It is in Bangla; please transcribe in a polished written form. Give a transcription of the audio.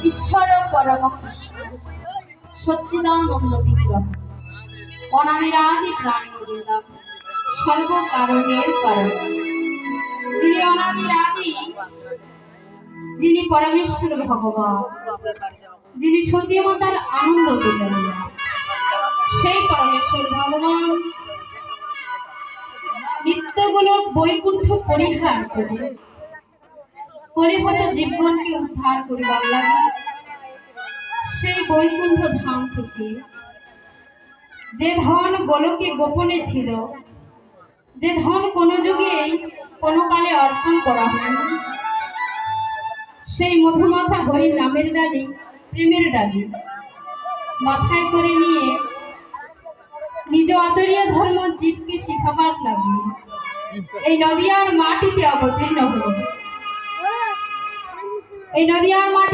ঈশ্বর পরম কৃষ্ণ সচ্চিদানন্দ বিগ্রহ অনাদিরাদি প্রাণী দুর্লভ সর্বকারণের কারণ, যিনি অনাদিরাদি, যিনি পরমেশ্বর ভগবান, যিনি সচিবতার আনন্দ তুলেন, সেই পরমেশ্বর ভগবান নিত্যগুলো বৈকুণ্ঠ পরিহার করে কলিহত জীবগণকে উদ্ধার করিবার লাগে সেই বৈকুণ্ঠ ধাম থেকে যে ধন গোলকে গোপনে ছিল, যে ধন কোনো যুগেই কোনো কালে অর্পণ করা হয়নি, সেই মধুমাখা হরি নামের ডালি, প্রেমের ডালি মাথায় করে নিয়ে নিজ আচরীয় ধর্ম জীবকে শিখাবার লাগে এই নদিয়ার মাটিতে অবতীর্ণ হল। এই নদিয়ার মাটি